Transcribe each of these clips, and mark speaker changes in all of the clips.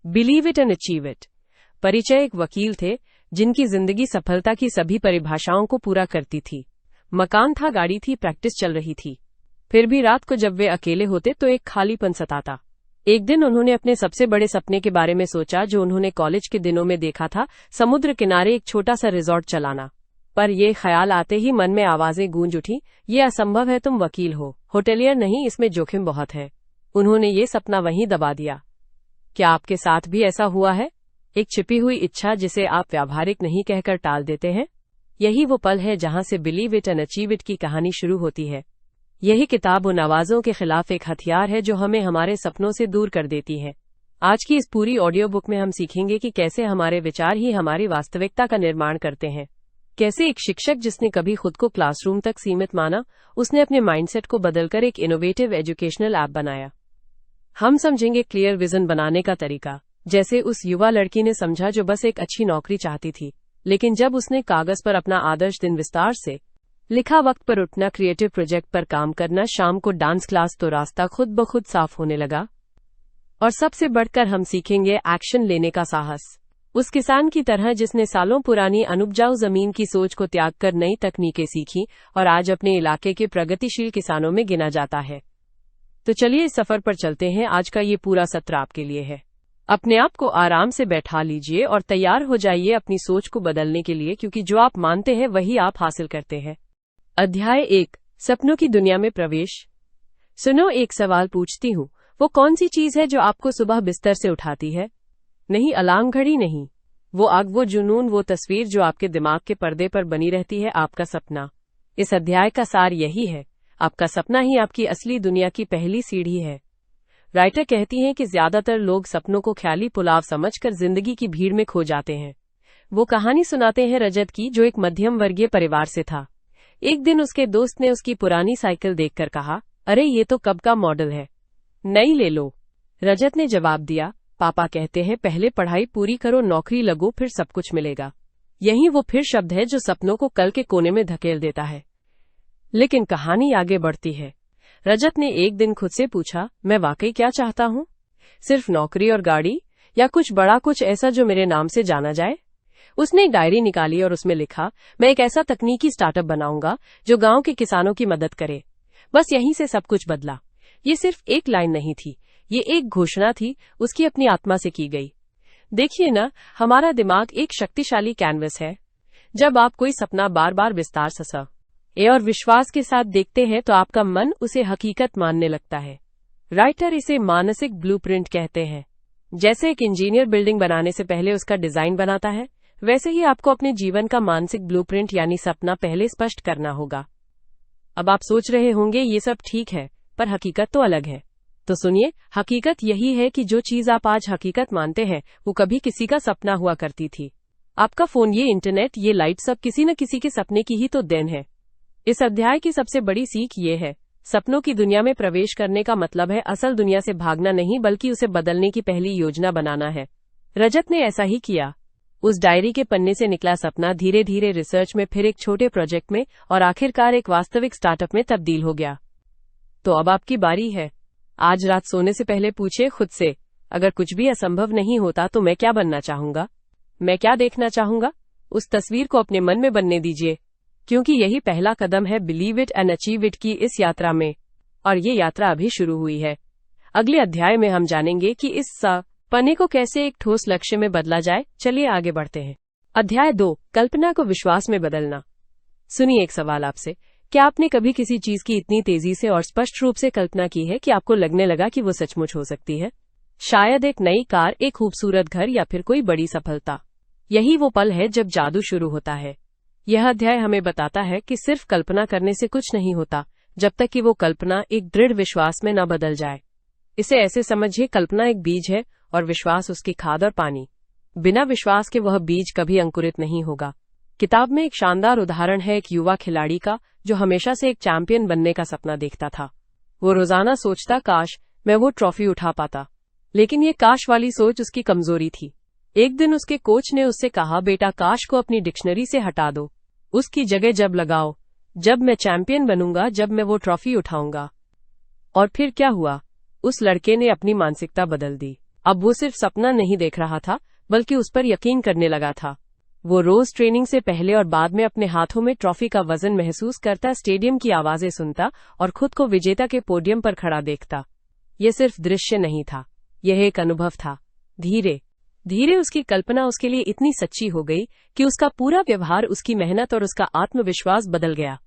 Speaker 1: Believe it and achieve it. परिचय एक वकील थे जिनकी जिंदगी सफलता की सभी परिभाषाओं को पूरा करती थी। मकान था, गाड़ी थी, प्रैक्टिस चल रही थी। फिर भी रात को जब वे अकेले होते तो एक खालीपन सताता। एक दिन उन्होंने अपने सबसे बड़े सपने के बारे में सोचा जो उन्होंने कॉलेज के दिनों में देखा था, समुद्र किनारे एक छोटा सा रिजॉर्ट चलाना। पर यह ख्याल आते ही मन में आवाजें गूंज उठी, ये असंभव है, तुम वकील हो, होटेलियर नहीं, इसमें जोखिम बहुत है। उन्होंने ये सपना वहीं दबा दिया। क्या आपके साथ भी ऐसा हुआ है? एक छिपी हुई इच्छा जिसे आप व्यावहारिक नहीं कहकर टाल देते हैं। यही वो पल है जहां से believe it and achieve it की कहानी शुरू होती है। यही किताब उन आवाजों के खिलाफ एक हथियार है जो हमें हमारे सपनों से दूर कर देती है। आज की इस पूरी ऑडियो बुक में हम सीखेंगे कि कैसे हमारे विचार ही हमारी वास्तविकता का निर्माण करते हैं। कैसे एक शिक्षक जिसने कभी खुद को क्लासरूम तक सीमित माना, उसने अपने माइंडसेट को बदलकर एक इनोवेटिव एजुकेशनल ऐप बनाया। हम समझेंगे क्लियर विजन बनाने का तरीका, जैसे उस युवा लड़की ने समझा जो बस एक अच्छी नौकरी चाहती थी, लेकिन जब उसने कागज पर अपना आदर्श दिन विस्तार से लिखा, वक्त पर उठना, क्रिएटिव प्रोजेक्ट पर काम करना, शाम को डांस क्लास, तो रास्ता खुद ब खुद साफ होने लगा। और सबसे बढ़कर हम सीखेंगे एक्शन लेने का साहस। उस किसान की तरह जिसने सालों पुरानी अनुपजाऊ जमीन की सोच को त्याग कर नई तकनीकें सीखी और आज अपने इलाके के प्रगतिशील किसानों में गिना जाता है। तो चलिए इस सफर पर चलते हैं। आज का ये पूरा सत्र आपके लिए है। अपने आप को आराम से बैठा लीजिए और तैयार हो जाइए अपनी सोच को बदलने के लिए, क्योंकि जो आप मानते हैं वही आप हासिल करते हैं। अध्याय 1, सपनों की दुनिया में प्रवेश। सुनो, एक सवाल पूछती हूँ, वो कौन सी चीज है जो आपको सुबह बिस्तर से उठाती है? नहीं अलार्म घड़ी, नहीं वो आग, वो जुनून, वो तस्वीर जो आपके दिमाग के पर्दे पर बनी रहती है, आपका सपना। इस अध्याय का सार यही है, आपका सपना ही आपकी असली दुनिया की पहली सीढ़ी है। राइटर कहती हैं कि ज्यादातर लोग सपनों को ख्याली पुलाव समझकर जिंदगी की भीड़ में खो जाते हैं। वो कहानी सुनाते हैं रजत की, जो एक मध्यम वर्गीय परिवार से था। एक दिन उसके दोस्त ने उसकी पुरानी साइकिल देखकर कहा, अरे ये तो कब का मॉडल है, नई ले लो। रजत ने जवाब दिया, पापा कहते हैं पहले पढ़ाई पूरी करो, नौकरी लगो, फिर सब कुछ मिलेगा। यही वो फिर शब्द है जो सपनों को कल के कोने में धकेल देता है। लेकिन कहानी आगे बढ़ती है। रजत ने एक दिन खुद से पूछा, मैं वाकई क्या चाहता हूँ? सिर्फ नौकरी और गाड़ी, या कुछ बड़ा, कुछ ऐसा जो मेरे नाम से जाना जाए? उसने एक डायरी निकाली और उसमें लिखा, मैं एक ऐसा तकनीकी स्टार्टअप बनाऊंगा जो गांव के किसानों की मदद करे। बस यहीं से सब कुछ बदला। ये सिर्फ एक लाइन नहीं थी, ये एक घोषणा थी, उसकी अपनी आत्मा से की गई। देखिए ना, हमारा दिमाग एक शक्तिशाली कैनवस है। जब आप कोई सपना बार बार विस्तार से और विश्वास के साथ देखते हैं तो आपका मन उसे हकीकत मानने लगता है। राइटर इसे मानसिक ब्लूप्रिंट कहते हैं। जैसे एक इंजीनियर बिल्डिंग बनाने से पहले उसका डिजाइन बनाता है, वैसे ही आपको अपने जीवन का मानसिक ब्लूप्रिंट यानी सपना पहले स्पष्ट करना होगा। अब आप सोच रहे होंगे ये सब ठीक है, पर हकीकत तो अलग है। तो सुनिए, हकीकत यही है कि जो चीज आप आज हकीकत मानते हैं वो कभी किसी का सपना हुआ करती थी। आपका फोन, ये इंटरनेट, ये लाइट, सब किसी न किसी के सपने की ही तो देन है। इस अध्याय की सबसे बड़ी सीख ये है, सपनों की दुनिया में प्रवेश करने का मतलब है असल दुनिया से भागना नहीं, बल्कि उसे बदलने की पहली योजना बनाना है। रजत ने ऐसा ही किया। उस डायरी के पन्ने से निकला सपना धीरे धीरे रिसर्च में, फिर एक छोटे प्रोजेक्ट में और आखिरकार एक वास्तविक स्टार्टअप में तब्दील हो गया। तो अब आपकी बारी है। आज रात सोने से पहले पूछे खुद से, अगर कुछ भी असंभव नहीं होता तो मैं क्या बनना चाहूंगा? मैं क्या देखना चाहूंगा? उस तस्वीर को अपने मन में बनने दीजिए, क्योंकि यही पहला कदम है believe it and achieve it की इस यात्रा में। और ये यात्रा अभी शुरू हुई है। अगले अध्याय में हम जानेंगे कि इस सपने को कैसे एक ठोस लक्ष्य में बदला जाए। चलिए आगे बढ़ते हैं। अध्याय 2, कल्पना को विश्वास में बदलना। सुनिए, एक सवाल आपसे, क्या आपने कभी किसी चीज की इतनी तेजी से और स्पष्ट रूप से कल्पना की है कि आपको लगने लगा कि वो सचमुच हो सकती है? शायद एक नई कार, एक खूबसूरत घर, या फिर कोई बड़ी सफलता। यही वो पल है जब जादू शुरू होता है। यह अध्याय हमें बताता है कि सिर्फ कल्पना करने से कुछ नहीं होता, जब तक कि वो कल्पना एक दृढ़ विश्वास में न बदल जाए। इसे ऐसे समझिए, कल्पना एक बीज है और विश्वास उसकी खाद और पानी। बिना विश्वास के वह बीज कभी अंकुरित नहीं होगा। किताब में एक शानदार उदाहरण है एक युवा खिलाड़ी का, जो हमेशा से एक चैंपियन बनने का सपना देखता था। वो रोजाना सोचता, काश मैं वो ट्रॉफी उठा पाता। लेकिन ये काश वाली सोच उसकी कमजोरी थी। एक दिन उसके कोच ने उससे कहा, बेटा, काश को अपनी डिक्शनरी से हटा दो, उसकी जगह जब लगाओ, जब मैं चैंपियन बनूंगा, जब मैं वो ट्रॉफी उठाऊंगा। और फिर क्या हुआ? उस लड़के ने अपनी मानसिकता बदल दी। अब वो सिर्फ सपना नहीं देख रहा था, बल्कि उस पर यकीन करने लगा था। वो रोज ट्रेनिंग से पहले और बाद में अपने हाथों में ट्रॉफी का वजन महसूस करता, स्टेडियम की आवाजें सुनता और खुद को विजेता के पोडियम पर खड़ा देखता। यह सिर्फ दृश्य नहीं था, यह एक अनुभव था। धीरे धीरे उसकी कल्पना उसके लिए इतनी सच्ची हो गई कि उसका पूरा व्यवहार, उसकी मेहनत और उसका आत्मविश्वास बदल गया।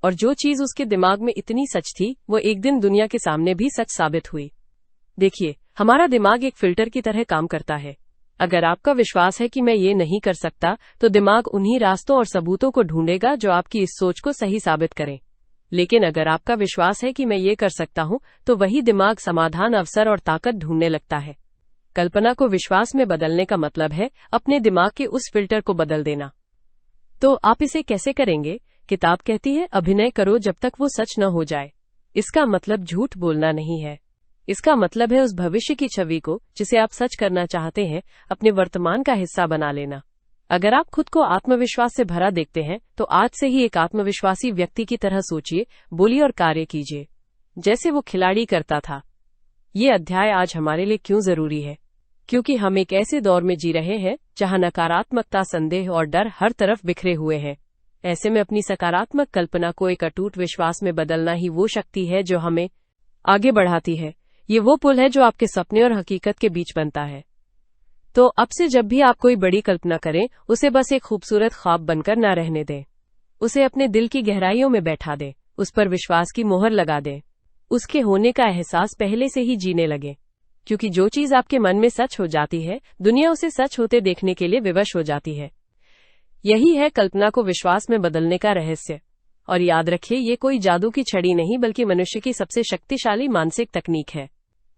Speaker 1: और जो चीज उसके दिमाग में इतनी सच थी, वो एक दिन दुनिया के सामने भी सच साबित हुई। देखिए, हमारा दिमाग एक फिल्टर की तरह काम करता है। अगर आपका विश्वास है कि मैं ये नहीं कर सकता, तो दिमाग उन्हीं रास्तों और सबूतों को ढूंढेगा जो आपकी इस सोच को सही साबित करें। लेकिन अगर आपका विश्वास है कि मैं ये कर सकता हूं, तो वही दिमाग समाधान, अवसर और ताकत ढूंढने लगता है। कल्पना को विश्वास में बदलने का मतलब है अपने दिमाग के उस फिल्टर को बदल देना। तो आप इसे कैसे करेंगे? किताब कहती है, अभिनय करो जब तक वो सच न हो जाए। इसका मतलब झूठ बोलना नहीं है। इसका मतलब है उस भविष्य की छवि को, जिसे आप सच करना चाहते हैं, अपने वर्तमान का हिस्सा बना लेना। अगर आप खुद को आत्मविश्वास से भरा देखते हैं, तो आज से ही एक आत्मविश्वासी व्यक्ति की तरह सोचिए, बोलिए और कार्य कीजिए जैसे वो खिलाड़ी करता था। ये अध्याय आज हमारे लिए क्यों जरूरी है? क्योंकि हम एक ऐसे दौर में जी रहे हैं जहां नकारात्मकता, संदेह और डर हर तरफ बिखरे हुए हैं। ऐसे में अपनी सकारात्मक कल्पना को एक अटूट विश्वास में बदलना ही वो शक्ति है जो हमें आगे बढ़ाती है। ये वो पुल है जो आपके सपने और हकीकत के बीच बनता है। तो अब से जब भी आप कोई बड़ी कल्पना करें, उसे बस एक खूबसूरत ख्वाब बनकर ना रहने दें। उसे अपने दिल की गहराइयों में बैठा दें, उस पर विश्वास की मोहर लगा दें, उसके होने का एहसास पहले से ही जीने लगे। क्योंकि जो चीज आपके मन में सच हो जाती है, दुनिया उसे सच होते देखने के लिए विवश हो जाती है। यही है कल्पना को विश्वास में बदलने का रहस्य। और याद रखिए, ये कोई जादू की छड़ी नहीं, बल्कि मनुष्य की सबसे शक्तिशाली मानसिक तकनीक है।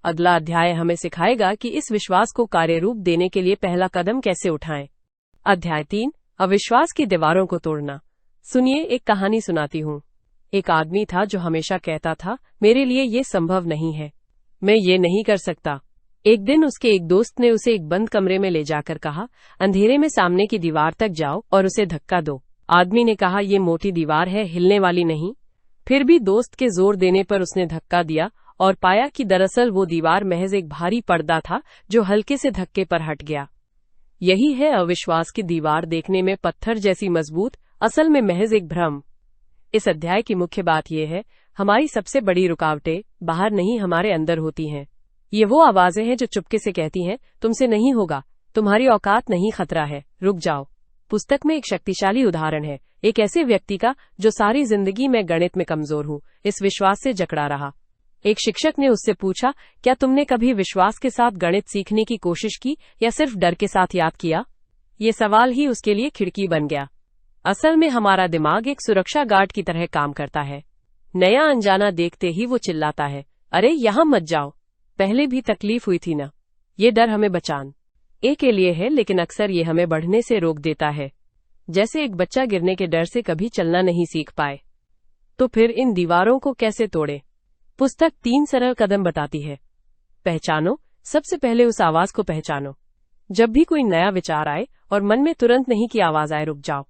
Speaker 1: अगला अध्याय हमें सिखाएगा कि इस विश्वास को कार्यरूप देने के लिए पहला कदम कैसे उठाएं। अध्याय 3, अविश्वास की दीवारों को तोड़ना। सुनिए, एक कहानी सुनाती हूँ। एक आदमी था जो हमेशा कहता था, मेरे लिए ये संभव नहीं है, मैं ये नहीं कर सकता। एक दिन उसके एक दोस्त ने उसे एक बंद कमरे में ले जाकर कहा, अंधेरे में सामने की दीवार तक जाओ और उसे धक्का दो। आदमी ने कहा, ये मोटी दीवार है, हिलने वाली नहीं। फिर भी दोस्त के जोर देने पर उसने धक्का दिया और पाया कि दरअसल वो दीवार महज एक भारी पर्दा था जो हल्के से धक्के पर हट गया। यही है अविश्वास की दीवार, देखने में पत्थर जैसी मजबूत, असल में महज एक भ्रम। इस अध्याय की मुख्य बात यह है, हमारी सबसे बड़ी रुकावटें बाहर नहीं, हमारे अंदर होती हैं। ये वो आवाजें हैं जो चुपके से कहती हैं, तुमसे नहीं होगा, तुम्हारी औकात नहीं, खतरा है, रुक जाओ। पुस्तक में एक शक्तिशाली उदाहरण है, एक ऐसे व्यक्ति का जो सारी जिंदगी में गणित में कमजोर हूं, इस विश्वास से जकड़ा रहा। एक शिक्षक ने उससे पूछा, क्या तुमने कभी विश्वास के साथ गणित सीखने की कोशिश की या सिर्फ डर के साथ याद किया? ये सवाल ही उसके लिए खिड़की बन गया। असल में हमारा दिमाग एक सुरक्षा गार्ड की तरह काम करता है। नया अनजाना देखते ही वो चिल्लाता है, अरे यहां मत जाओ, पहले भी तकलीफ हुई थी ना। ये डर हमें बचाने के लिए है, लेकिन अक्सर ये हमें बढ़ने से रोक देता है। जैसे एक बच्चा गिरने के डर से कभी चलना नहीं सीख पाए। तो फिर इन दीवारों को कैसे तोड़े? पुस्तक 3 सरल कदम बताती है। पहचानो, सबसे पहले उस आवाज को पहचानो। जब भी कोई नया विचार आए और मन में तुरंत नहीं की आवाज आए, रुक जाओ।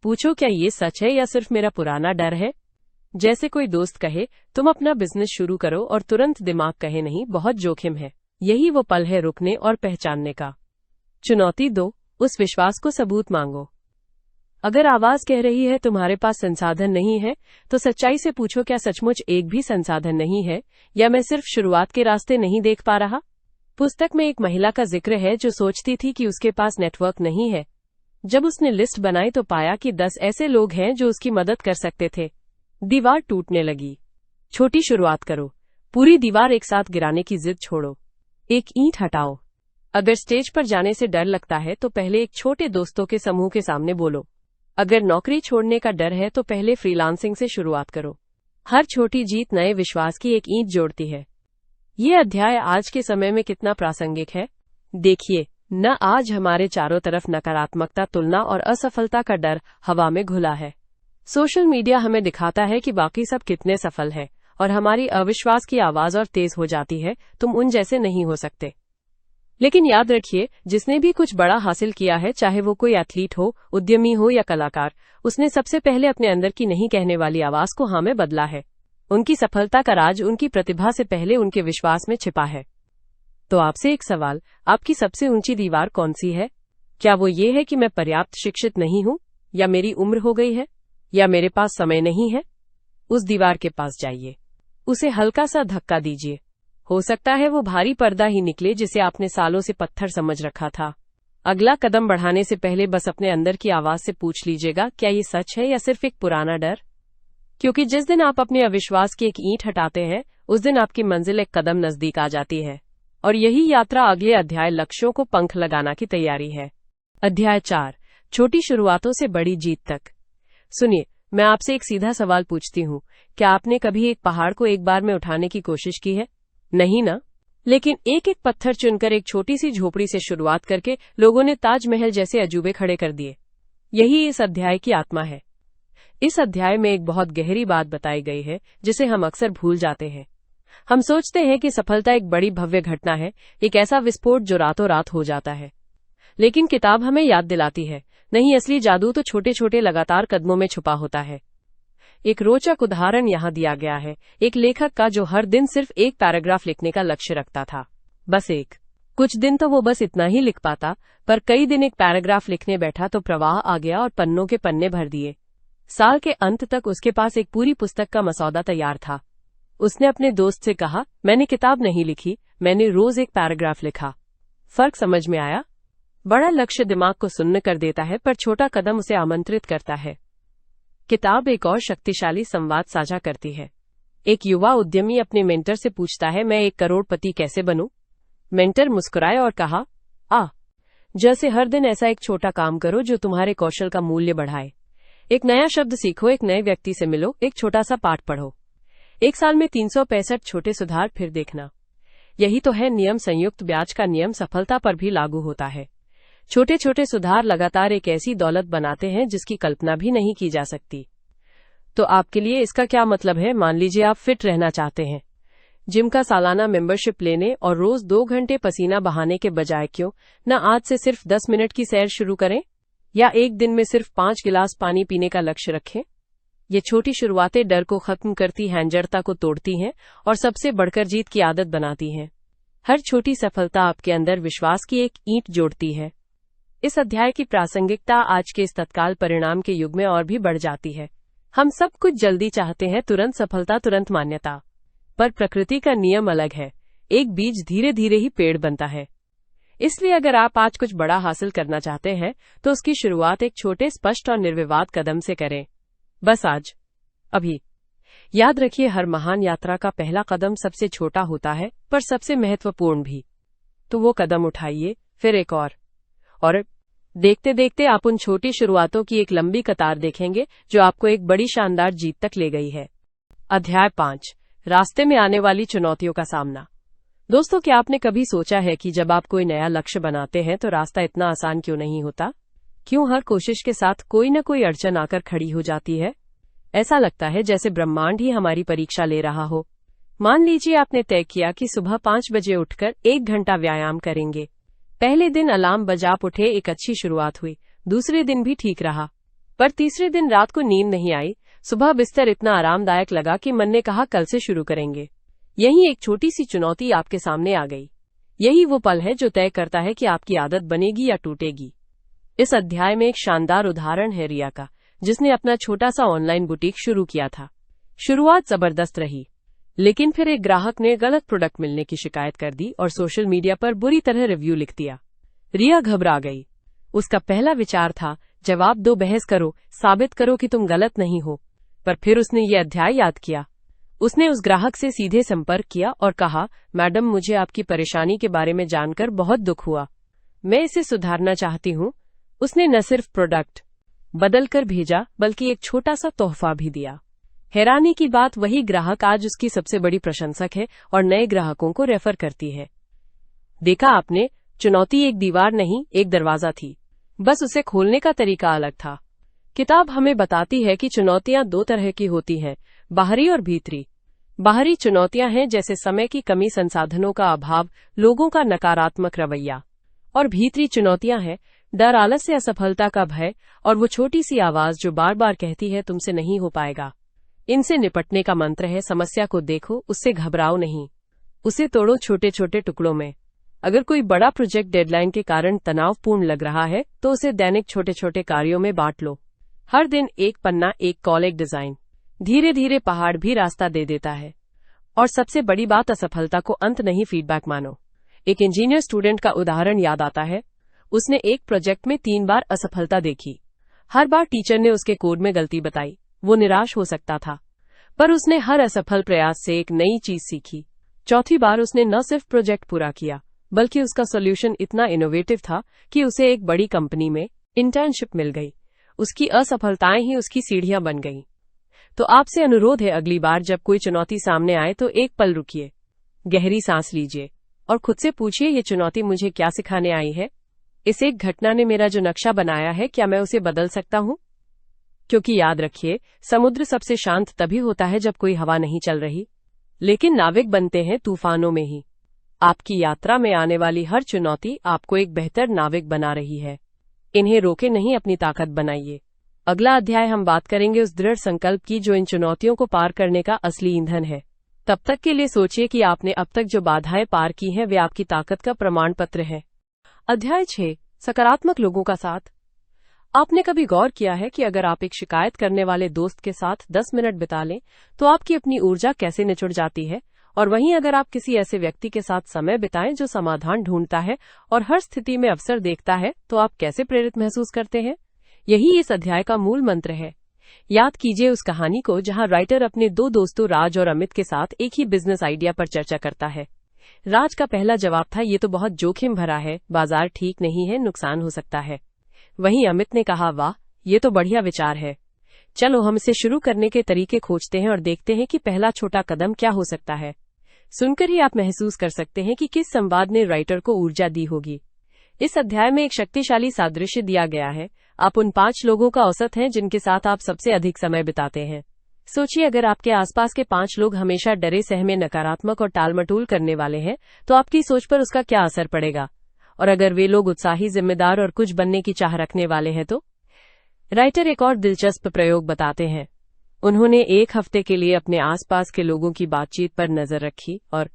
Speaker 1: पूछो, क्या ये सच है या सिर्फ मेरा पुराना डर है? जैसे कोई दोस्त कहे, तुम अपना बिजनेस शुरू करो, और तुरंत दिमाग कहे, नहीं, बहुत जोखिम है। यही वो पल है रुकने और पहचानने का। चुनौती 2, उस विश्वास को सबूत मांगो। अगर आवाज कह रही है तुम्हारे पास संसाधन नहीं है, तो सच्चाई से पूछो, क्या सचमुच एक भी संसाधन नहीं है, या मैं सिर्फ शुरुआत के रास्ते नहीं देख पा रहा? पुस्तक में एक महिला का जिक्र है जो सोचती थी कि उसके पास नेटवर्क नहीं है। जब उसने लिस्ट बनाई तो पाया कि 10 ऐसे लोग हैं जो उसकी मदद कर सकते थे। दीवार टूटने लगी। छोटी शुरुआत करो, पूरी दीवार एक साथ गिराने की जिद छोड़ो। एक ईंट हटाओ। अगर स्टेज पर जाने से डर लगता है तो पहले एक छोटे दोस्तों के समूह के सामने बोलो। अगर नौकरी छोड़ने का डर है तो पहले फ्रीलांसिंग से शुरुआत करो। हर छोटी जीत नए विश्वास की एक ईंट जोड़ती है। ये अध्याय आज के समय में कितना प्रासंगिक है। देखिए, न आज हमारे चारों तरफ नकारात्मकता, तुलना और असफलता का डर हवा में घुला है। सोशल मीडिया हमें दिखाता है कि बाकी सब कितने सफल हैं, और हमारी अविश्वास की आवाज और तेज हो जाती है, तुम उन जैसे नहीं हो सकते। लेकिन याद रखिए, जिसने भी कुछ बड़ा हासिल किया है, चाहे वो कोई एथलीट हो, उद्यमी हो या कलाकार, उसने सबसे पहले अपने अंदर की नहीं कहने वाली आवाज को हाँ में बदला है। उनकी सफलता का राज उनकी प्रतिभा से पहले उनके विश्वास में छिपा है। तो आपसे एक सवाल, आपकी सबसे ऊंची दीवार कौन सी है? क्या वो ये है कि मैं पर्याप्त शिक्षित नहीं हूं, या मेरी उम्र हो गई है, या मेरे पास समय नहीं है? उस दीवार के पास जाइए, उसे हल्का सा धक्का दीजिए। हो सकता है वो भारी पर्दा ही निकले जिसे आपने सालों से पत्थर समझ रखा था। अगला कदम बढ़ाने से पहले बस अपने अंदर की आवाज से पूछ लीजिएगा, क्या ये सच है या सिर्फ एक पुराना डर? क्योंकि जिस दिन आप अपने अविश्वास की एक ईंट हटाते हैं, उस दिन आपकी मंजिल एक कदम नजदीक आ जाती है। और यही यात्रा अगले अध्याय लक्ष्यों को पंख लगाना की तैयारी है। अध्याय 4, छोटी शुरुआतों से बड़ी जीत तक। सुनिए, मैं आपसे एक सीधा सवाल पूछती हूँ, क्या आपने कभी एक पहाड़ को एक बार में उठाने की कोशिश की है? नहीं ना? लेकिन एक एक पत्थर चुनकर एक छोटी सी झोपड़ी से शुरुआत करके लोगों ने ताजमहल जैसे अजूबे खड़े कर दिए। यही इस अध्याय की आत्मा है। इस अध्याय में एक बहुत गहरी बात बताई गई है जिसे हम अक्सर भूल जाते हैं। हम सोचते हैं कि सफलता एक बड़ी भव्य घटना है, एक ऐसा विस्फोट जो रातों रात हो जाता है। लेकिन किताब हमें याद दिलाती है, नहीं, असली जादू तो छोटे छोटे लगातार कदमों में छुपा होता है। एक रोचक उदाहरण यहाँ दिया गया है, एक लेखक का जो हर दिन सिर्फ एक पैराग्राफ लिखने का लक्ष्य रखता था। बस एक। कुछ दिन तो वो बस इतना ही लिख पाता, पर कई दिन एक पैराग्राफ लिखने बैठा तो प्रवाह आ गया और पन्नों के पन्ने भर दिए। साल के अंत तक उसके पास एक पूरी पुस्तक का मसौदा तैयार था। उसने अपने दोस्त से कहा, मैंने किताब नहीं लिखी, मैंने रोज एक पैराग्राफ लिखा। फर्क समझ में आया? बड़ा लक्ष्य दिमाग को सुन्न कर देता है, पर छोटा कदम उसे आमंत्रित करता है। किताब एक और शक्तिशाली संवाद साझा करती है। एक युवा उद्यमी अपने मेंटर से पूछता है, मैं 1 करोड़पति कैसे बनूं? मेंटर मुस्कुराए और कहा, जैसे हर दिन ऐसा एक छोटा काम करो जो तुम्हारे कौशल का मूल्य बढ़ाए। एक नया शब्द सीखो, एक नए व्यक्ति से मिलो, एक छोटा सा पाठ पढ़ो। 1 साल में 365 छोटे सुधार, फिर देखना। यही तो है नियम। संयुक्त ब्याज का नियम सफलता पर भी लागू होता है। छोटे छोटे सुधार लगातार एक ऐसी दौलत बनाते हैं जिसकी कल्पना भी नहीं की जा सकती। तो आपके लिए इसका क्या मतलब है? मान लीजिए आप फिट रहना चाहते हैं। जिम का सालाना मेंबरशिप लेने और रोज 2 घंटे पसीना बहाने के बजाय क्यों न आज से सिर्फ 10 मिनट की सैर शुरू करें, या एक दिन में सिर्फ 5 गिलास पानी पीने का लक्ष्य रखें। ये छोटी शुरुआतें डर को खत्म करती हैं, जड़ता को तोड़ती हैं और सबसे बढ़कर जीत की आदत बनाती हैं। हर छोटी सफलता आपके अंदर विश्वास की एक ईंट जोड़ती है। इस अध्याय की प्रासंगिकता आज के इस तत्काल परिणाम के युग में और भी बढ़ जाती है। हम सब कुछ जल्दी चाहते हैं, तुरंत सफलता, तुरंत मान्यता। पर प्रकृति का नियम अलग है। एक बीज धीरे धीरे ही पेड़ बनता है। इसलिए अगर आप आज कुछ बड़ा हासिल करना चाहते हैं तो उसकी शुरुआत एक छोटे, स्पष्ट और निर्विवाद कदम से करें। बस आज, अभी। याद रखिए, हर महान यात्रा का पहला कदम सबसे छोटा होता है, पर सबसे महत्वपूर्ण भी। तो वो कदम उठाइए, फिर एक और देखते देखते आप उन छोटी शुरुआतों की एक लंबी कतार देखेंगे जो आपको एक बड़ी शानदार जीत तक ले गई है। अध्याय 5, रास्ते में आने वाली चुनौतियों का सामना। दोस्तों, क्या आपने कभी सोचा है कि जब आप कोई नया लक्ष्य बनाते हैं तो रास्ता इतना आसान क्यों नहीं होता? क्यों हर कोशिश के साथ कोई न कोई अड़चन आकर खड़ी हो जाती है? ऐसा लगता है जैसे ब्रह्मांड ही हमारी परीक्षा ले रहा हो। मान लीजिए आपने तय किया कि सुबह 5 बजे उठकर 1 घंटा व्यायाम करेंगे। पहले दिन अलार्म बजा, आप उठे, एक अच्छी शुरुआत हुई। दूसरे दिन भी ठीक रहा, पर तीसरे दिन रात को नींद नहीं आई। सुबह बिस्तर इतना आरामदायक लगा कि मन ने कहा कल से शुरू करेंगे। यही एक छोटी सी चुनौती आपके सामने आ गई। यही वो पल है जो तय करता है कि आपकी आदत बनेगी या टूटेगी। इस अध्याय में एक शानदार उदाहरण है रिया का, जिसने अपना छोटा सा ऑनलाइन बुटीक शुरू किया था। शुरुआत जबरदस्त रही, लेकिन फिर एक ग्राहक ने गलत प्रोडक्ट मिलने की शिकायत कर दी और सोशल मीडिया पर बुरी तरह रिव्यू लिख दिया। रिया घबरा गई। उसका पहला विचार था, जवाब दो, बहस करो, साबित करो कि तुम गलत नहीं हो। पर फिर उसने ये अध्याय याद किया। उसने उस ग्राहक से सीधे संपर्क किया और कहा, मैडम, मुझे आपकी परेशानी के बारे में जानकर बहुत दुख हुआ। मैं इसे सुधारना चाहती हूँ। उसने न सिर्फ प्रोडक्ट बदलकर भेजा, बल्कि एक छोटा सा तोहफा भी दिया। हैरानी की बात, वही ग्राहक आज उसकी सबसे बड़ी प्रशंसक है और नए ग्राहकों को रेफर करती है। देखा आपने, चुनौती एक दीवार नहीं, एक दरवाजा थी। बस उसे खोलने का तरीका अलग था। किताब हमें बताती है कि चुनौतियां 2 तरह की होती हैं, बाहरी और भीतरी। बाहरी चुनौतियां हैं जैसे समय की कमी, संसाधनों का अभाव, लोगों का नकारात्मक रवैया। और भीतरी चुनौतियां हैं डर, आलस्य, असफलता का भय और वो छोटी सी आवाज जो बार बार कहती है तुमसे नहीं हो पाएगा। इनसे निपटने का मंत्र है, समस्या को देखो, उससे घबराओ नहीं, उसे तोड़ो छोटे छोटे टुकड़ों में। अगर कोई बड़ा प्रोजेक्ट डेडलाइन के कारण तनावपूर्ण लग रहा है तो उसे दैनिक छोटे छोटे कार्यों में बांट लो। हर दिन एक पन्ना, एक कॉल, एक डिजाइन। धीरे धीरे पहाड़ भी रास्ता दे देता है। और सबसे बड़ी बात, असफलता को अंत नहीं, फीडबैक मानो। एक इंजीनियर स्टूडेंट का उदाहरण याद आता है। उसने एक प्रोजेक्ट में 3 बार असफलता देखी। हर बार टीचर ने उसके कोड में गलती बताई। वो निराश हो सकता था, पर उसने हर असफल प्रयास से एक नई चीज सीखी। चौथी बार उसने न सिर्फ प्रोजेक्ट पूरा किया, बल्कि उसका सॉल्यूशन इतना इनोवेटिव था कि उसे एक बड़ी कंपनी में इंटर्नशिप मिल गई। उसकी असफलताएं ही उसकी सीढ़ियां बन गईं। तो आपसे अनुरोध है, अगली बार जब कोई चुनौती सामने आए तो एक पल रुकिए, गहरी सांस लीजिए और खुद से पूछिए, ये चुनौती मुझे क्या सिखाने आई है? इस एक घटना ने मेरा जो नक्शा बनाया है, क्या मैं उसे बदल सकता हूं? क्योंकि याद रखिए, समुद्र सबसे शांत तभी होता है जब कोई हवा नहीं चल रही, लेकिन नाविक बनते हैं तूफानों में ही। आपकी यात्रा में आने वाली हर चुनौती आपको एक बेहतर नाविक बना रही है। इन्हें रोके नहीं, अपनी ताकत बनाइए। अगला अध्याय हम बात करेंगे उस दृढ़ संकल्प की जो इन चुनौतियों को पार करने का असली ईंधन है। तब तक के लिए सोचिए कि आपने अब तक जो बाधाएं पार की हैं वे आपकी ताकत का प्रमाण पत्र है। अध्याय 6, सकारात्मक लोगों का साथ। आपने कभी गौर किया है कि अगर आप एक शिकायत करने वाले दोस्त के साथ 10 मिनट बिता लें तो आपकी अपनी ऊर्जा कैसे निचुड़ जाती है? और वहीं अगर आप किसी ऐसे व्यक्ति के साथ समय बिताएं जो समाधान ढूंढता है और हर स्थिति में अवसर देखता है, तो आप कैसे प्रेरित महसूस करते हैं? यही इस अध्याय का मूल मंत्र है। याद कीजिए उस कहानी को जहां राइटर अपने 2 दोस्तों राज और अमित के साथ एक ही बिजनेस आइडिया पर चर्चा करता है। राज का पहला जवाब था, ये तो बहुत जोखिम भरा है, बाजार ठीक नहीं है, नुकसान हो सकता है। वहीं अमित ने कहा, वाह, ये तो बढ़िया विचार है, चलो हम इसे शुरू करने के तरीके खोजते हैं और देखते हैं कि पहला छोटा कदम क्या हो सकता है। सुनकर ही आप महसूस कर सकते हैं कि किस संवाद ने राइटर को ऊर्जा दी होगी। इस अध्याय में एक शक्तिशाली सादृश्य दिया गया है। आप उन 5 लोगों का औसत हैं जिनके साथ आप सबसे अधिक समय बिताते हैं। सोचिए, अगर आपके आसपास के 5 लोग हमेशा डरे सहमे, नकारात्मक और टालमटोल करने वाले हैं, तो आपकी सोच पर उसका क्या असर पड़ेगा? और अगर वे लोग उत्साही, जिम्मेदार और कुछ बनने की चाह रखने वाले हैं तो? राइटर एक और दिलचस्प प्रयोग बताते हैं। उन्होंने 1 हफ्ते के लिए अपने आसपास के लोगों की बातचीत पर नजर रखी और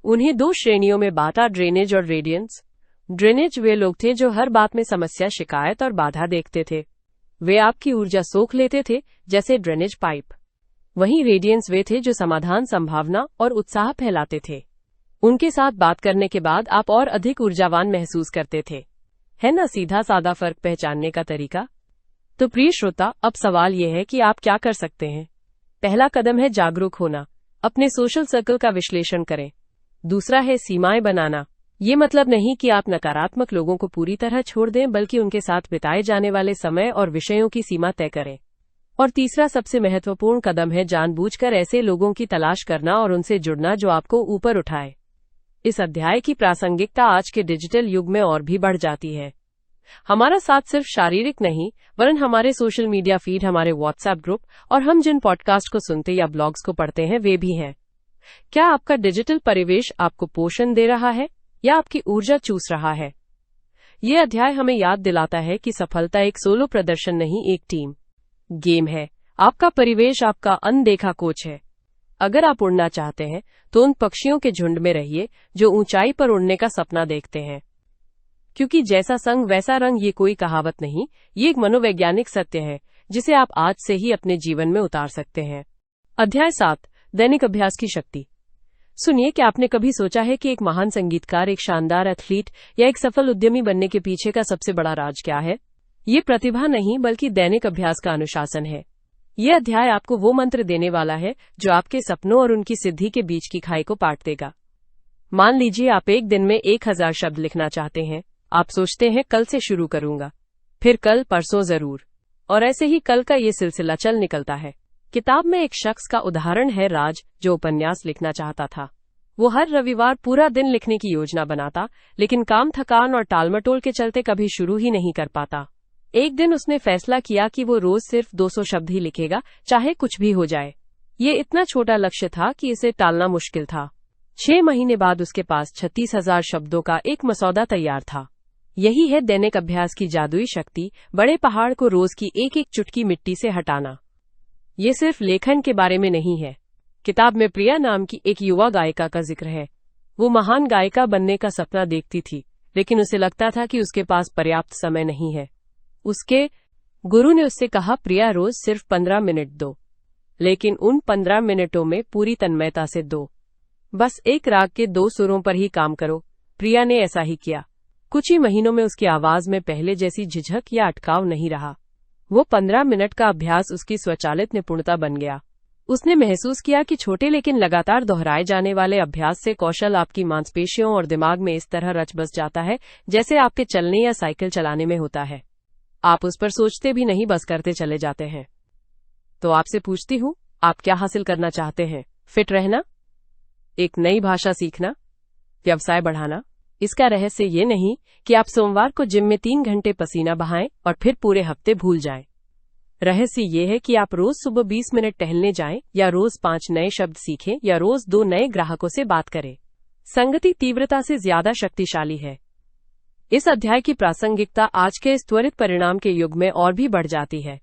Speaker 1: उन्हें 2 श्रेणियों में बांटा, ड्रेनेज और रेडियंस। ड्रेनेज वे लोग थे जो हर बात में समस्या, शिकायत और बाधा देखते थे। वे आपकी ऊर्जा सोख लेते थे, जैसे ड्रेनेज पाइप। वहीं रेडियंस वे थे जो समाधान, संभावना और उत्साह फैलाते थे। उनके साथ बात करने के बाद आप और अधिक ऊर्जावान महसूस करते थे। है ना सीधा सादा फर्क पहचानने का तरीका? तो प्रिय श्रोता, अब सवाल यह है कि आप क्या कर सकते हैं। पहला कदम है जागरूक होना, अपने सोशल सर्कल का विश्लेषण करें। दूसरा है सीमाएं बनाना। ये मतलब नहीं कि आप नकारात्मक लोगों को पूरी तरह छोड़ दें, बल्कि उनके साथ बिताए जाने वाले समय और विषयों की सीमा तय करें। और तीसरा सबसे महत्वपूर्ण कदम है जानबूझकर ऐसे लोगों की तलाश करना और उनसे जुड़ना जो आपको ऊपर उठाए। इस अध्याय की प्रासंगिकता आज के डिजिटल युग में और भी बढ़ जाती है। हमारा साथ सिर्फ शारीरिक नहीं, वरन हमारे सोशल मीडिया फीड, हमारे व्हाट्सएप ग्रुप और हम जिन पॉडकास्ट को सुनते या ब्लॉग्स को पढ़ते हैं वे भी हैं। क्या आपका डिजिटल परिवेश आपको पोषण दे रहा है या आपकी ऊर्जा चूस रहा है? ये अध्याय हमें याद दिलाता है कि सफलता एक सोलो प्रदर्शन नहीं, एक टीम गेम है। आपका परिवेश आपका अनदेखा कोच है। अगर आप उड़ना चाहते हैं तो उन पक्षियों के झुंड में रहिए जो ऊंचाई पर उड़ने का सपना देखते हैं, क्योंकि जैसा संग वैसा रंग, ये कोई कहावत नहीं, ये एक मनोवैज्ञानिक सत्य है जिसे आप आज से ही अपने जीवन में उतार सकते हैं। अध्याय 7, दैनिक अभ्यास की शक्ति। सुनिए, क्या आपने कभी सोचा है कि एक महान संगीतकार, एक शानदार एथलीट या एक सफल उद्यमी बनने के पीछे का सबसे बड़ा राज क्या है? ये प्रतिभा नहीं, बल्कि दैनिक अभ्यास का अनुशासन है। ये अध्याय आपको वो मंत्र देने वाला है जो आपके सपनों और उनकी सिद्धि के बीच की खाई को पाट देगा। मान लीजिए आप एक दिन में 1000 शब्द लिखना चाहते हैं। आप सोचते हैं कल से शुरू करूंगा, फिर कल, परसों जरूर, और ऐसे ही कल का ये सिलसिला चल निकलता है। किताब में एक शख्स का उदाहरण है, राज, जो उपन्यास लिखना चाहता था। वो हर रविवार पूरा दिन लिखने की योजना बनाता, लेकिन काम, थकान और टालमटोल के चलते कभी शुरू ही नहीं कर पाता। एक दिन उसने फैसला किया कि वो रोज सिर्फ 200 शब्द ही लिखेगा, चाहे कुछ भी हो जाए। ये इतना छोटा लक्ष्य था कि इसे टालना मुश्किल था। 6 महीने बाद उसके पास 36,000 शब्दों का एक मसौदा तैयार था। यही है दैनिक अभ्यास की जादुई शक्ति, बड़े पहाड़ को रोज की एक एक चुटकी मिट्टी से हटाना। ये सिर्फ लेखन के बारे में नहीं है। किताब में प्रिया नाम की एक युवा गायिका का जिक्र है। वो महान गायिका बनने का सपना देखती थी, लेकिन उसे लगता था कि उसके पास पर्याप्त समय नहीं है। उसके गुरु ने उससे कहा, प्रिया, रोज सिर्फ 15 मिनट दो, लेकिन उन 15 मिनटों में पूरी तन्मयता से दो। बस एक राग के 2 सुरों पर ही काम करो। प्रिया ने ऐसा ही किया। कुछ ही महीनों में उसकी आवाज में पहले जैसी झिझक या अटकाव नहीं रहा। वो 15 मिनट का अभ्यास उसकी स्वचालित निपुणता बन गया। उसने महसूस किया कि छोटे लेकिन लगातार दोहराए जाने वाले अभ्यास से कौशल आपकी मांसपेशियों और दिमाग में इस तरह रच बस जाता है जैसे आपके चलने या साइकिल चलाने में होता है। आप उस पर सोचते भी नहीं, बस करते चले जाते हैं। तो आपसे पूछती हूँ, आप क्या हासिल करना चाहते हैं? फिट रहना, एक नई भाषा सीखना, व्यवसाय बढ़ाना? इसका रहस्य ये नहीं कि आप सोमवार को जिम में 3 घंटे पसीना बहाएं और फिर पूरे हफ्ते भूल जाएं। रहस्य ये है कि आप रोज सुबह 20 मिनट टहलने जाएं, या रोज 5 नए शब्द सीखें, या रोज 2 नए ग्राहकों से बात करें। संगति तीव्रता से ज्यादा शक्तिशाली है। इस अध्याय की प्रासंगिकता आज के इस त्वरित परिणाम के युग में और भी बढ़ जाती है।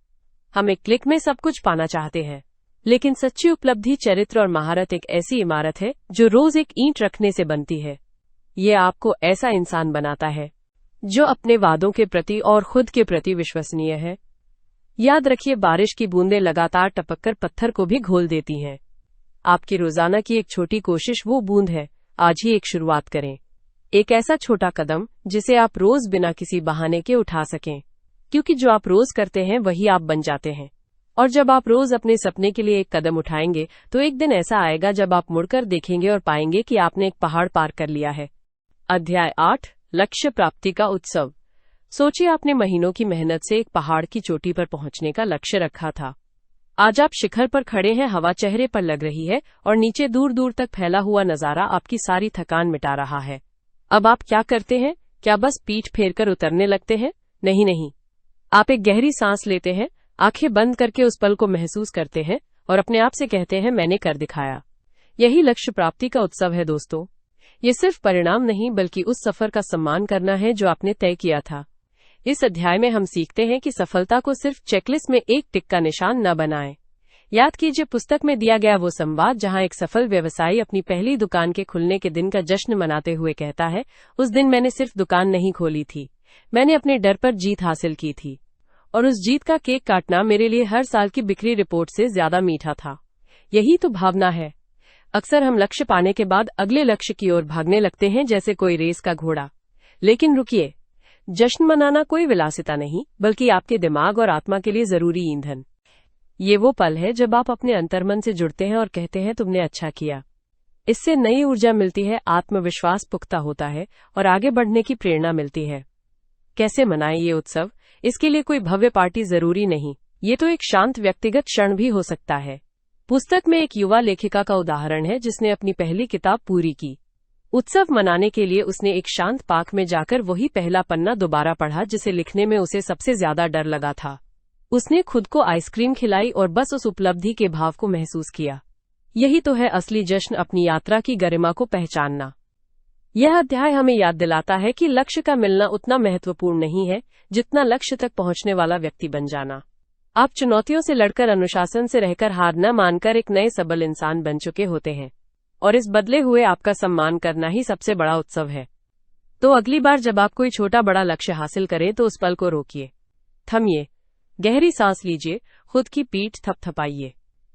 Speaker 1: हम एक क्लिक में सब कुछ पाना चाहते हैं, लेकिन सच्ची उपलब्धि, चरित्र और महारत एक ऐसी इमारत है जो रोज एक ईंट रखने से बनती है। ये आपको ऐसा इंसान बनाता है जो अपने वादों के प्रति और खुद के प्रति विश्वसनीय है। याद रखिए, बारिश की बूंदें लगातार टपककर पत्थर को भी घोल देती हैं। आपकी रोजाना की एक छोटी कोशिश वो बूंद है। आज ही एक शुरुआत करें, एक ऐसा छोटा कदम जिसे आप रोज बिना किसी बहाने के उठा सकें, क्योंकि जो आप रोज करते हैं वही आप बन जाते हैं। और जब आप रोज अपने सपने के लिए एक कदम उठाएंगे तो एक दिन ऐसा आएगा जब आप मुड़कर देखेंगे और पाएंगे कि आपने एक पहाड़ पार कर लिया है। अध्याय 8, लक्ष्य प्राप्ति का उत्सव। सोचिए, आपने महीनों की मेहनत से एक पहाड़ की चोटी पर पहुंचने का लक्ष्य रखा था। आज आप शिखर पर खड़े हैं, हवा चेहरे पर लग रही है और नीचे दूर दूर तक फैला हुआ नजारा आपकी सारी थकान मिटा रहा है। अब आप क्या करते हैं? क्या बस पीठ फेरकर उतरने लगते हैं? नहीं नहीं, आप एक गहरी सांस लेते हैं, आंखें बंद करके उस पल को महसूस करते हैं और अपने आप से कहते हैं, मैंने कर दिखाया। यही लक्ष्य प्राप्ति का उत्सव है दोस्तों। ये सिर्फ परिणाम नहीं, बल्कि उस सफर का सम्मान करना है जो आपने तय किया था। इस अध्याय में हम सीखते हैं कि सफलता को सिर्फ चेकलिस्ट में एक टिक का निशान न बनाएं। याद कीजिए, पुस्तक में दिया गया वो संवाद जहां एक सफल व्यवसायी अपनी पहली दुकान के खुलने के दिन का जश्न मनाते हुए कहता है, उस दिन मैंने सिर्फ दुकान नहीं खोली थी, मैंने अपने डर पर जीत हासिल की थी, और उस जीत का केक काटना मेरे लिए हर साल की बिक्री रिपोर्ट से ज्यादा मीठा था। यही तो भावना है। अक्सर हम लक्ष्य पाने के बाद अगले लक्ष्य की ओर भागने लगते हैं जैसे कोई रेस का घोड़ा। लेकिन रुकिए, जश्न मनाना कोई विलासिता नहीं, बल्कि आपके दिमाग और आत्मा के लिए जरूरी ईंधन। ये वो पल है जब आप अपने अंतर्मन से जुड़ते हैं और कहते हैं, तुमने अच्छा किया। इससे नई ऊर्जा मिलती है, आत्मविश्वास पुख्ता होता है और आगे बढ़ने की प्रेरणा मिलती है। कैसे मनाएं ये उत्सव? इसके लिए कोई भव्य पार्टी जरूरी नहीं, ये तो एक शांत व्यक्तिगत क्षण भी हो सकता है। पुस्तक में एक युवा लेखिका का उदाहरण है जिसने अपनी पहली किताब पूरी की। उत्सव मनाने के लिए उसने एक शांत पार्क में जाकर वही पहला पन्ना दोबारा पढ़ा जिसे लिखने में उसे सबसे ज्यादा डर लगा था। उसने खुद को आइसक्रीम खिलाई और बस उस उपलब्धि के भाव को महसूस किया। यही तो है असली जश्न, अपनी यात्रा की गरिमा को पहचानना। यह अध्याय हमें याद दिलाता है कि लक्ष्य का मिलना उतना महत्वपूर्ण नहीं है जितना लक्ष्य तक पहुंचने वाला व्यक्ति बन जाना। आप चुनौतियों से लड़कर, अनुशासन से रहकर, हार न मानकर एक नए सबल इंसान बन चुके होते हैं, और इस बदले हुए आपका सम्मान करना ही सबसे बड़ा उत्सव है। तो अगली बार जब आप कोई छोटा बड़ा लक्ष्य हासिल करें तो उस पल को रोकिए, थमिए, गहरी सांस लीजिए, खुद की पीठ थपथपाइए,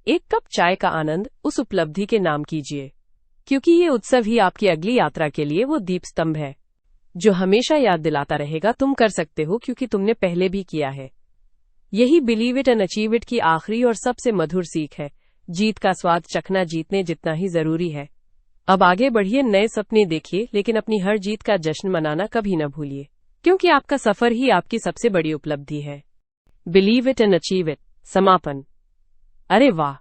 Speaker 1: एक कप चाय का आनंद उस उपलब्धि के नाम कीजिए, क्योंकि ये उत्सव ही आपकी अगली यात्रा के लिए वो दीप स्तंभ है जो हमेशा याद दिलाता रहेगा, तुम कर सकते हो क्योंकि तुमने पहले भी किया है। यही believe it and achieve it की आखिरी और सबसे मधुर सीख है। जीत का स्वाद चखना जीतने जितना ही जरूरी है। अब आगे बढ़िए, नए सपने देखिए, लेकिन अपनी हर जीत का जश्न मनाना कभी न भूलिए, क्योंकि आपका सफर ही आपकी सबसे बड़ी उपलब्धि है। Believe it and achieve it. समापन। अरे वाह,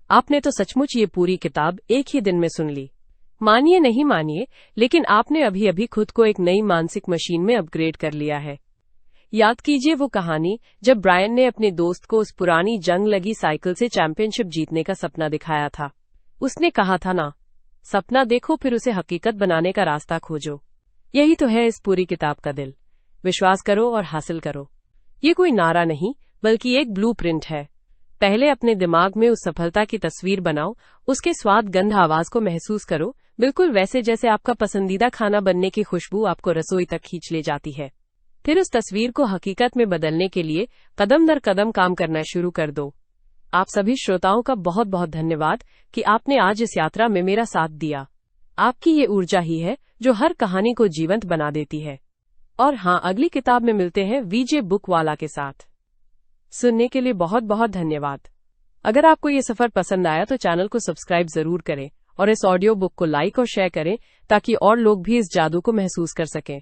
Speaker 1: आपने तो सचमुच ये पूरी किताब एक ही दिन में सुन ली। मानिए नहीं मानिए, लेकिन आपने अभी अभी खुद को एक नई मानसिक मशीन में अपग्रेड कर लिया है। याद कीजिए वो कहानी जब ब्रायन ने अपने दोस्त को उस पुरानी जंग लगी साइकिल से चैंपियनशिप जीतने का सपना दिखाया था। उसने कहा था ना, सपना देखो फिर उसे हकीकत बनाने का रास्ता खोजो। यही तो है इस पूरी किताब का दिल। विश्वास करो और हासिल करो। ये कोई नारा नहीं, बल्कि एक ब्लूप्रिंट है। पहले अपने दिमाग में उस सफलता की तस्वीर बनाओ, उसके स्वाद, गंध, आवाज को महसूस करो, बिल्कुल वैसे जैसे आपका पसंदीदा खाना बनने की खुशबू आपको रसोई तक खींच ले जाती है। फिर उस तस्वीर को हकीकत में बदलने के लिए कदम दर कदम काम करना शुरू कर दो। आप सभी श्रोताओं का बहुत बहुत धन्यवाद कि आपने आज इस यात्रा में मेरा साथ दिया। आपकी ये ऊर्जा ही है जो हर कहानी को जीवंत बना देती है। और हाँ, अगली किताब में मिलते हैं वीजे बुक वाला के साथ। सुनने के लिए बहुत बहुत धन्यवाद। अगर आपको ये सफर पसंद आया तो चैनल को सब्सक्राइब जरूर करें और इस ऑडियो बुक को लाइक और शेयर करें ताकि और लोग भी इस जादू को महसूस कर सकें।